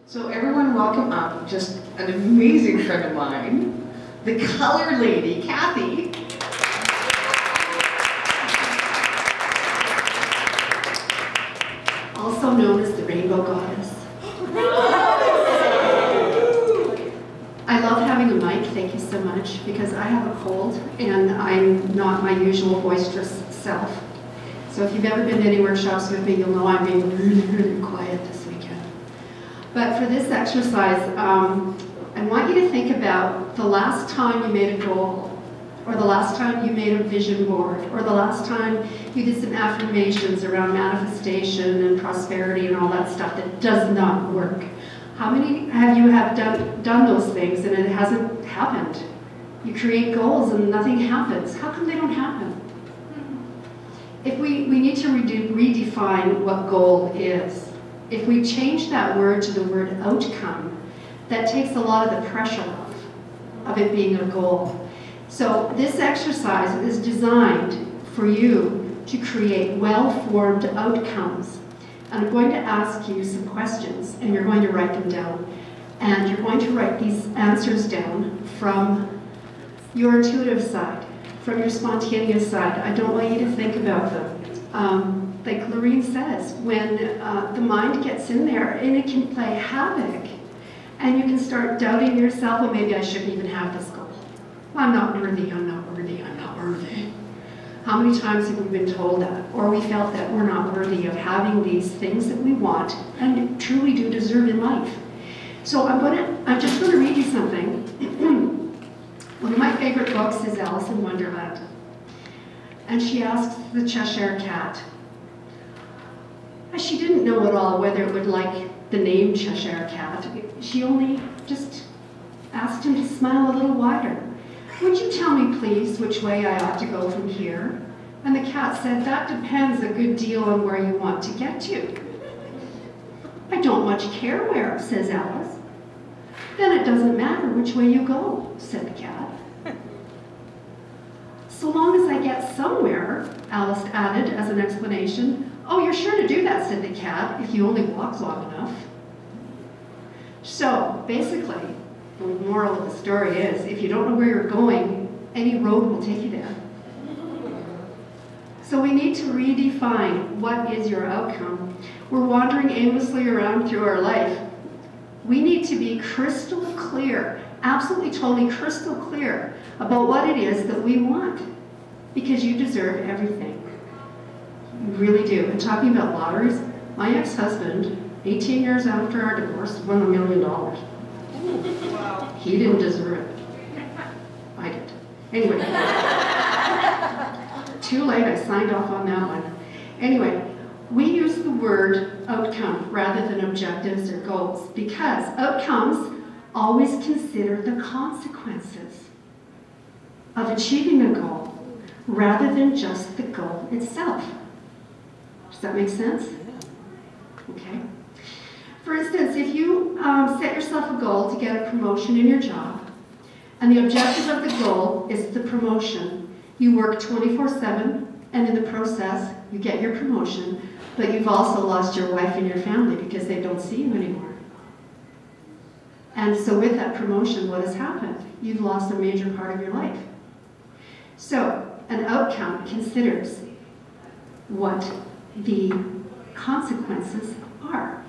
So everyone welcome up just an amazing friend of mine, the color lady, Cathy. Also known as the Rainbow Goddess. I love having a mic, thank you so much, because I have a cold and I'm not my usual boisterous self. So if you've ever been to any workshops with me, you'll know I'm being really, really quiet this weekend. But for this exercise, I want you to think about the last time you made a goal, or the last time you made a vision board, or the last time you did some affirmations around manifestation and prosperity and all that stuff that does not work. How many of you have done those things and it hasn't happened? You create goals and nothing happens. How come they don't happen? If we need to redefine what goal is. If we change that word to the word outcome, that takes a lot of the pressure off of it being a goal. So this exercise is designed for you to create well-formed outcomes. And I'm going to ask you some questions, and you're going to write them down. And you're going to write these answers down from your intuitive side, from your spontaneous side. I don't want you to think about them. Like Lorene says, when the mind gets in there, and it can play havoc, and you can start doubting yourself, well, maybe I shouldn't even have this goal. Well, I'm not worthy, I'm not worthy, I'm not worthy. How many times have we been told that? Or we felt that we're not worthy of having these things that we want and truly do deserve in life. So I'm just going to read you something. One of my favorite books is Alice in Wonderland. And she asks the Cheshire Cat. She didn't know at all whether it would like the name Cheshire Cat. She only just asked him to smile a little wider. Would you tell me, please, which way I ought to go from here? And the cat said, that depends a good deal on where you want to get to. I don't much care where, says Alice. Then it doesn't matter which way you go, said the cat. So long as I get somewhere, Alice added as an explanation. Oh, you're sure to do that, said the cat, if you only walk long enough. So, basically, the moral of the story is, if you don't know where you're going, any road will take you there. So we need to redefine what is your outcome. We're wandering aimlessly around through our life. We need to be crystal clear, absolutely totally crystal clear about what it is that we want, because you deserve everything. You really do. And talking about lotteries, my ex-husband, 18 years after our divorce, won $1 million. Wow. He didn't deserve it. I did. Anyway. Too late, I signed off on that one. Anyway, we use the word outcome rather than objectives or goals because outcomes always consider the consequences of achieving a goal rather than just the goal itself. Does that make sense? Okay. For instance, if you set yourself a goal to get a promotion in your job, and the objective of the goal is the promotion, you work 24/7, and in the process, you get your promotion, but you've also lost your wife and your family because they don't see you anymore. And so with that promotion, what has happened? You've lost a major part of your life. So an outcome considers what the consequences are.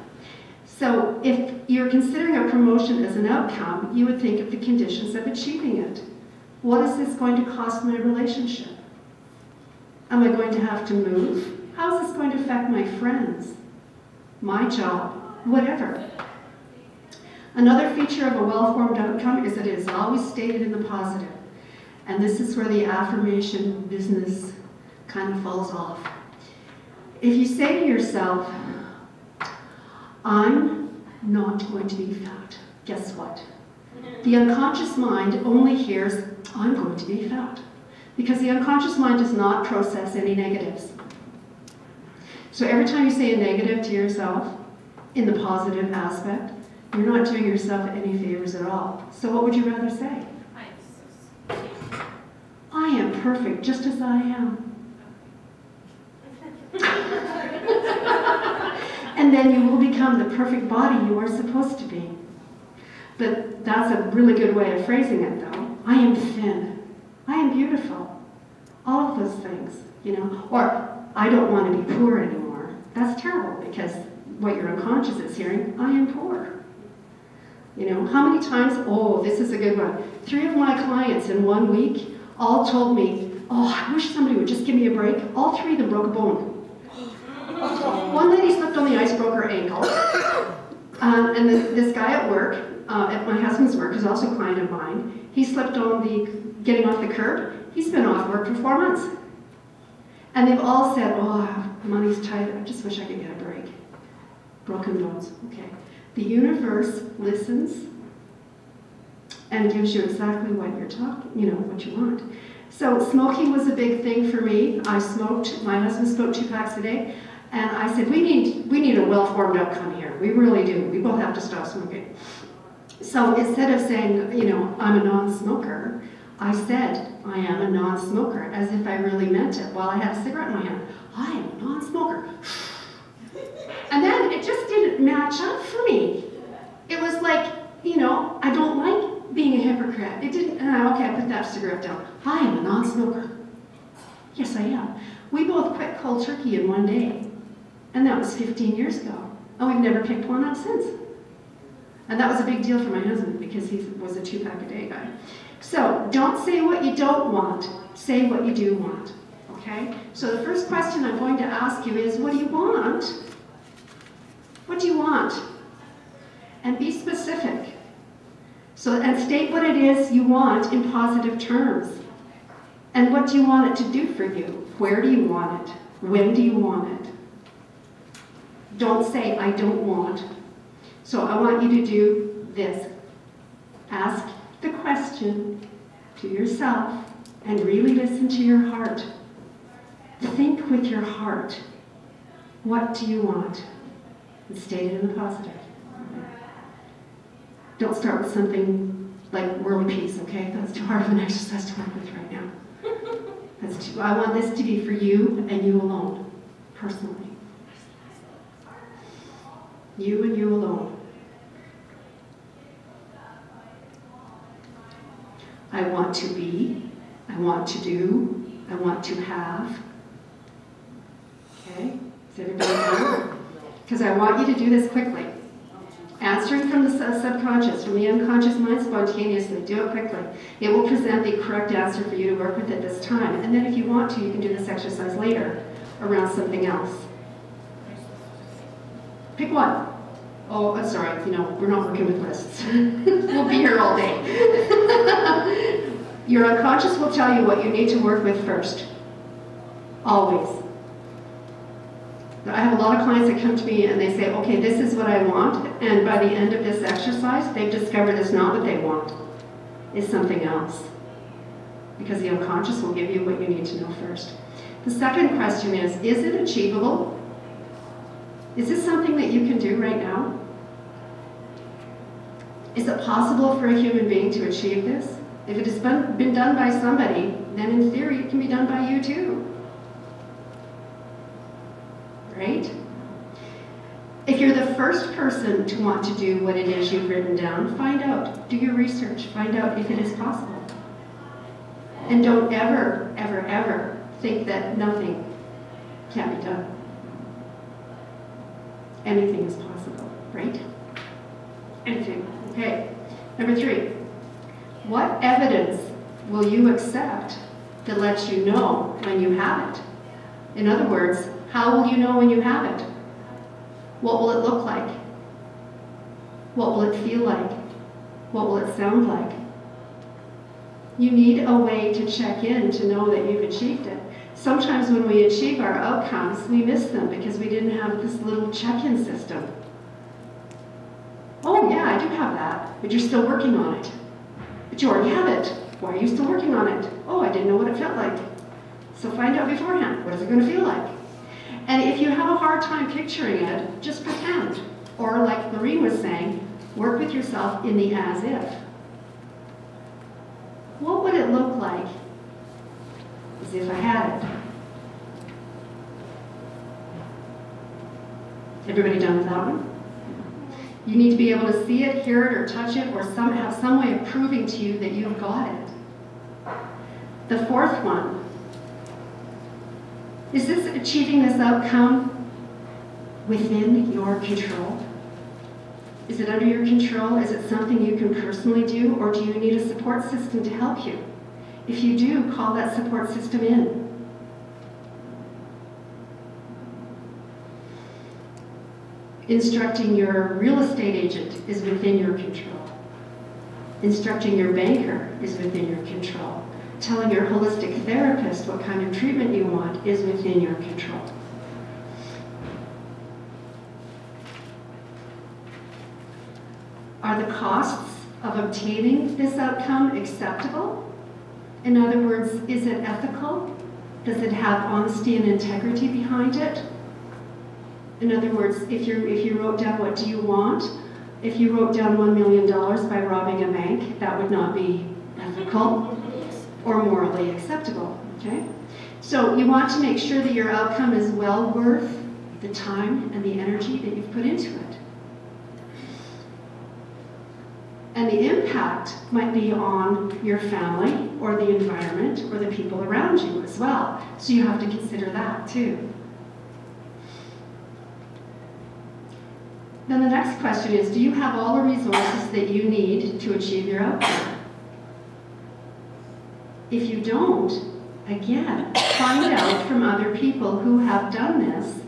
So if you're considering a promotion as an outcome, you would think of the conditions of achieving it. What is this going to cost my relationship? Am I going to have to move? How is this going to affect my friends, my job, whatever? Another feature of a well-formed outcome is that it is always stated in the positive. And this is where the affirmation business kind of falls off. If you say to yourself, I'm not going to be fat, guess what? The unconscious mind only hears, I'm going to be fat. Because the unconscious mind does not process any negatives. So every time you say a negative to yourself, in the positive aspect, you're not doing yourself any favors at all. So what would you rather say? I am perfect just as I am. And then you will become the perfect body you are supposed to be. But that's a really good way of phrasing it, though. I am thin. I am beautiful. All of those things, you know. Or, I don't want to be poor anymore. That's terrible, because what your unconscious is hearing, I am poor. You know, how many times, oh, this is a good one. 3 of my clients in 1 week all told me, oh, I wish somebody would just give me a break. All 3 of them broke a bone. One lady slipped on the ice, broke her ankle. And this guy at work, at my husband's work, who's also a client of mine, he slipped on getting off the curb. He's been off work for 4 months. And they've all said, oh, money's tight, I just wish I could get a break. Broken bones, okay. The universe listens and gives you exactly what you're talking, you know, what you want. So smoking was a big thing for me. I smoked, my husband smoked 2 packs a day, and I said, we need a well-formed outcome here. We really do. We both have to stop smoking. So instead of saying, you know, I'm a non-smoker, I said, I am a non-smoker, as if I really meant it while I had a cigarette in my hand. I am a non-smoker. And then it just didn't match up for me. It was like, you know, I don't like being a hypocrite. It didn't, okay, I put that cigarette down. I am a non-smoker. Yes, I am. We both quit cold turkey in 1 day. And that was 15 years ago. And we've never picked one up since. And that was a big deal for my husband because he was a 2-pack-a-day guy. So don't say what you don't want. Say what you do want. Okay? So the first question I'm going to ask you is, what do you want? What do you want? And be specific. So, and state what it is you want in positive terms. And what do you want it to do for you? Where do you want it? When do you want it? Don't say, I don't want. So I want you to do this. Ask the question to yourself and really listen to your heart. Think with your heart. What do you want? And state it in the positive. Don't start with something like world peace, okay? That's too hard of an exercise to work with right now. I want this to be for you and you alone, personally. You and you alone. I want to be, I want to do, I want to have. Okay? Is everybody done? Because I want you to do this quickly. Answering from the subconscious, from the unconscious mind spontaneously. Do it quickly. It will present the correct answer for you to work with at this time. And then if you want to, you can do this exercise later around something else. Pick one. Oh, I'm sorry, you know, we're not working with lists. We'll be here all day. Your unconscious will tell you what you need to work with first. Always. I have a lot of clients that come to me and they say, okay, this is what I want, and by the end of this exercise, they've discovered it's not what they want. It's something else. Because the unconscious will give you what you need to know first. The second question is it achievable? Is this something that you can do right now? Is it possible for a human being to achieve this? If it has been done by somebody, then in theory it can be done by you too. Right? If you're the first person to want to do what it is you've written down, find out. Do your research. Find out if it is possible. And don't ever, ever, ever think that nothing can be done. Anything is possible, right? Anything. Okay. Number 3. What evidence will you accept that lets you know when you have it? In other words, how will you know when you have it? What will it look like? What will it feel like? What will it sound like? You need a way to check in to know that you've achieved it. Sometimes when we achieve our outcomes, we miss them because we didn't have this little check-in system. Oh yeah, I do have that, but you're still working on it. But you already have it. Why are you still working on it? Oh, I didn't know what it felt like. So find out beforehand, what is it going to feel like? And if you have a hard time picturing it, just pretend. Or like Lorene was saying, work with yourself in the as if. What would it look like as if I had it? Everybody done with that one? You need to be able to see it, hear it, or touch it, or have some way of proving to you that you've got it. The fourth one, is this achieving this outcome within your control? Is it under your control? Is it something you can personally do, or do you need a support system to help you? If you do, call that support system in. Instructing your real estate agent is within your control. Instructing your banker is within your control. Telling your holistic therapist what kind of treatment you want is within your control. Are the costs of obtaining this outcome acceptable? In other words, is it ethical? Does it have honesty and integrity behind it? In other words, if you wrote down what do you want, if you wrote down $1 million by robbing a bank, that would not be ethical or morally acceptable, okay? So you want to make sure that your outcome is well worth the time and the energy that you've put into it. And the impact might be on your family or the environment or the people around you as well. So you have to consider that too. Then the next question is, do you have all the resources that you need to achieve your outcome? If you don't, again, find out from other people who have done this.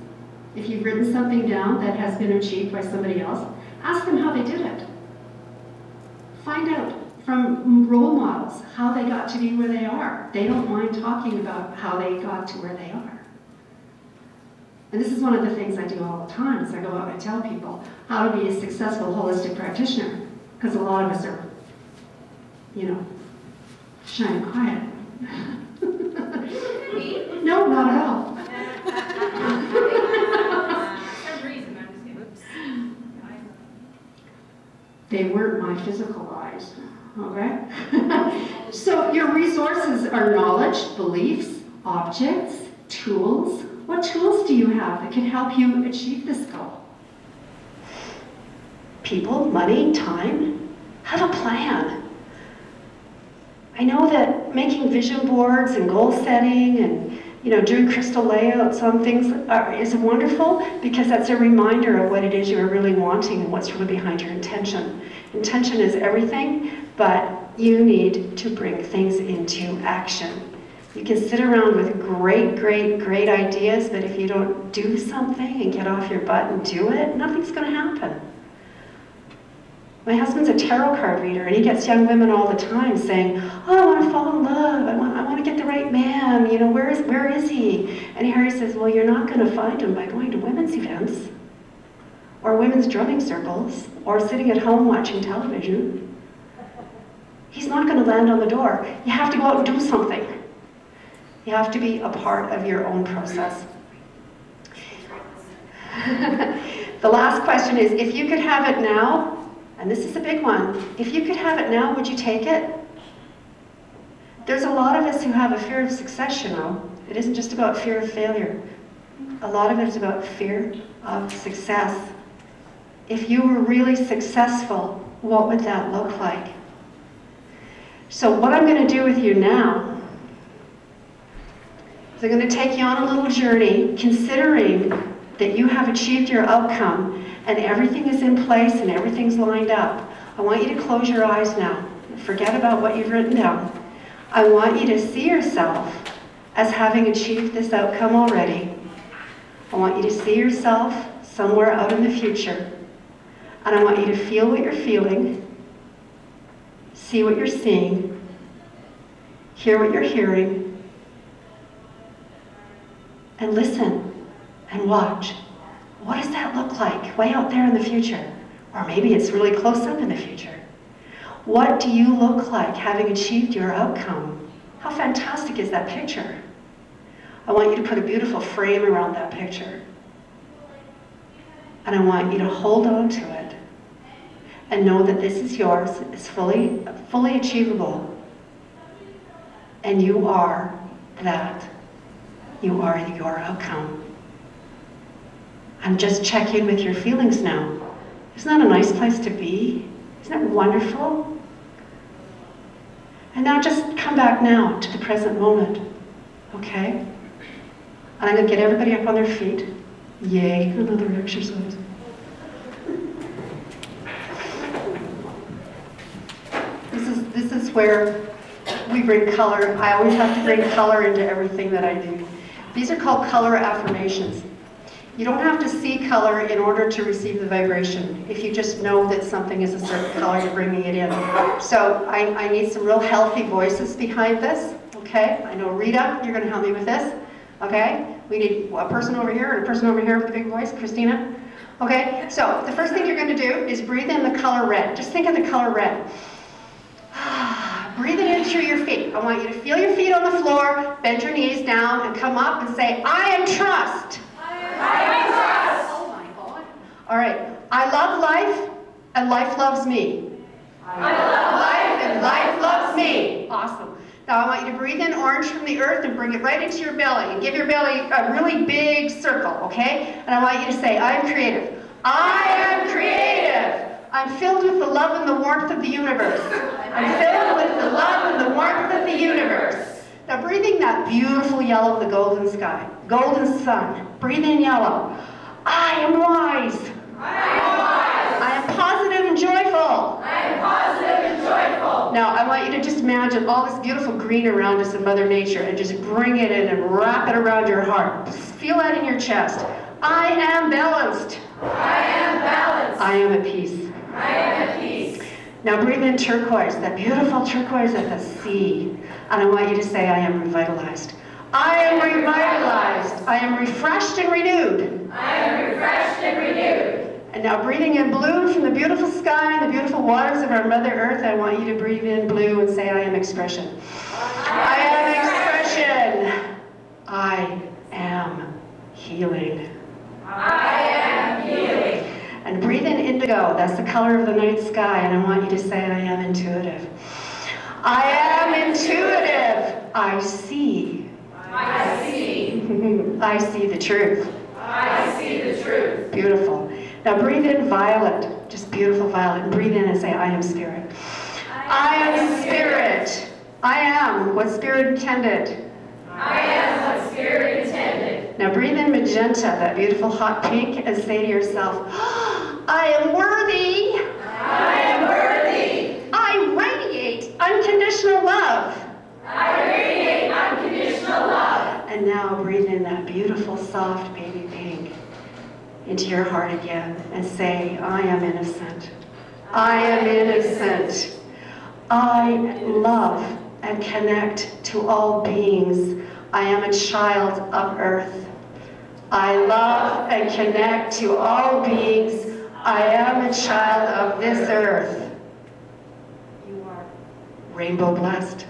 If you've written something down that has been achieved by somebody else, ask them how they did it. Find out from role models how they got to be where they are. They don't mind talking about how they got to where they are. And this is one of the things I do all the time, is I go out and I tell people how to be a successful holistic practitioner. Because a lot of us are, shy and quiet. No, not at all. They weren't my physical eyes, okay? So your resources are knowledge, beliefs, objects, tools. What tools do you have that can help you achieve this goal? People, money, time. Have a plan. I know that making vision boards and goal setting and doing crystal layouts on things is wonderful, because that's a reminder of what it is you're really wanting and what's really behind your intention. Intention is everything, but you need to bring things into action. You can sit around with great ideas, but if you don't do something and get off your butt and do it, nothing's going to happen. My husband's a tarot card reader, and he gets young women all the time saying, oh, I want to fall in love, I want to get the right man, where is he? And Harry says, well, you're not going to find him by going to women's events, or women's drumming circles, or sitting at home watching television. He's not going to land on the door. You have to go out and do something. You have to be a part of your own process. The last question is, if you could have it now, and this is a big one, if you could have it now, would you take it? There's a lot of us who have a fear of success, It isn't just about fear of failure. A lot of it is about fear of success. If you were really successful, what would that look like? So what I'm going to do with you now is I'm going to take you on a little journey, considering that you have achieved your outcome and everything is in place and everything's lined up. I want you to close your eyes now. Forget about what you've written down. I want you to see yourself as having achieved this outcome already. I want you to see yourself somewhere out in the future. And I want you to feel what you're feeling, see what you're seeing, hear what you're hearing, and listen and watch. What does that look like way out there in the future? Or maybe it's really close up in the future. What do you look like having achieved your outcome? How fantastic is that picture? I want you to put a beautiful frame around that picture. And I want you to hold on to it and know that this is yours. It's fully achievable. And you are that. You are your outcome. And just check in with your feelings now. Isn't that a nice place to be? Isn't it wonderful? And now just come back now to the present moment, okay? And I'm going to get everybody up on their feet. Yay, another exercise. This is where we bring color. I always have to bring color into everything that I do. These are called color affirmations. You don't have to see color in order to receive the vibration. If you just know that something is a certain color, you're bringing it in. So I need some real healthy voices behind this, okay? I know Rita, you're gonna help me with this, okay? We need a person over here and a person over here with a big voice, Christina. Okay, so the first thing you're gonna do is breathe in the color red. Just think of the color red. Breathe it in through your feet. I want you to feel your feet on the floor, bend your knees down, and come up and say, I am trust. I am trust. Oh my God. All right. I love life, and life loves me. I love life, and life loves me. Awesome. Now I want you to breathe in orange from the earth and bring it right into your belly. And give your belly a really big circle, okay? And I want you to say, I am creative. I am creative. I'm filled with the love and the warmth of the universe. I'm filled with the love and the warmth of the universe. Now breathing that beautiful yellow of the golden sky, golden sun. Breathe in yellow. I am wise. I am wise. I am positive and joyful. I am positive and joyful. Now I want you to just imagine all this beautiful green around us in Mother Nature and just bring it in and wrap it around your heart. Just feel that in your chest. I am balanced. I am balanced. I am at peace. I am at peace. Now breathe in turquoise, that beautiful turquoise of the sea. And I want you to say, I am revitalized. I am revitalized. I am refreshed and renewed. I am refreshed and renewed. And now breathing in blue from the beautiful sky and the beautiful waters of our Mother Earth, I want you to breathe in blue and say, I am expression. I am expression. I am healing. I am healing. And breathe in indigo, that's the color of the night sky, and I want you to say, I am intuitive. I am intuitive. I see. I see. I see the truth. I see the truth. Beautiful. Now breathe in violet, just beautiful violet, and breathe in and say, I am spirit. I am spirit. I am what spirit intended. I am what spirit intended. Now breathe in magenta, that beautiful hot pink, and say to yourself, I am worthy. I am worthy. I radiate unconditional love. I radiate unconditional love. And now breathe in that beautiful, soft baby pink into your heart again and say, I am innocent. I am innocent. I love and connect to all beings. I am a child of earth. I love and connect to all beings. I am a child of this earth. You are rainbow blessed.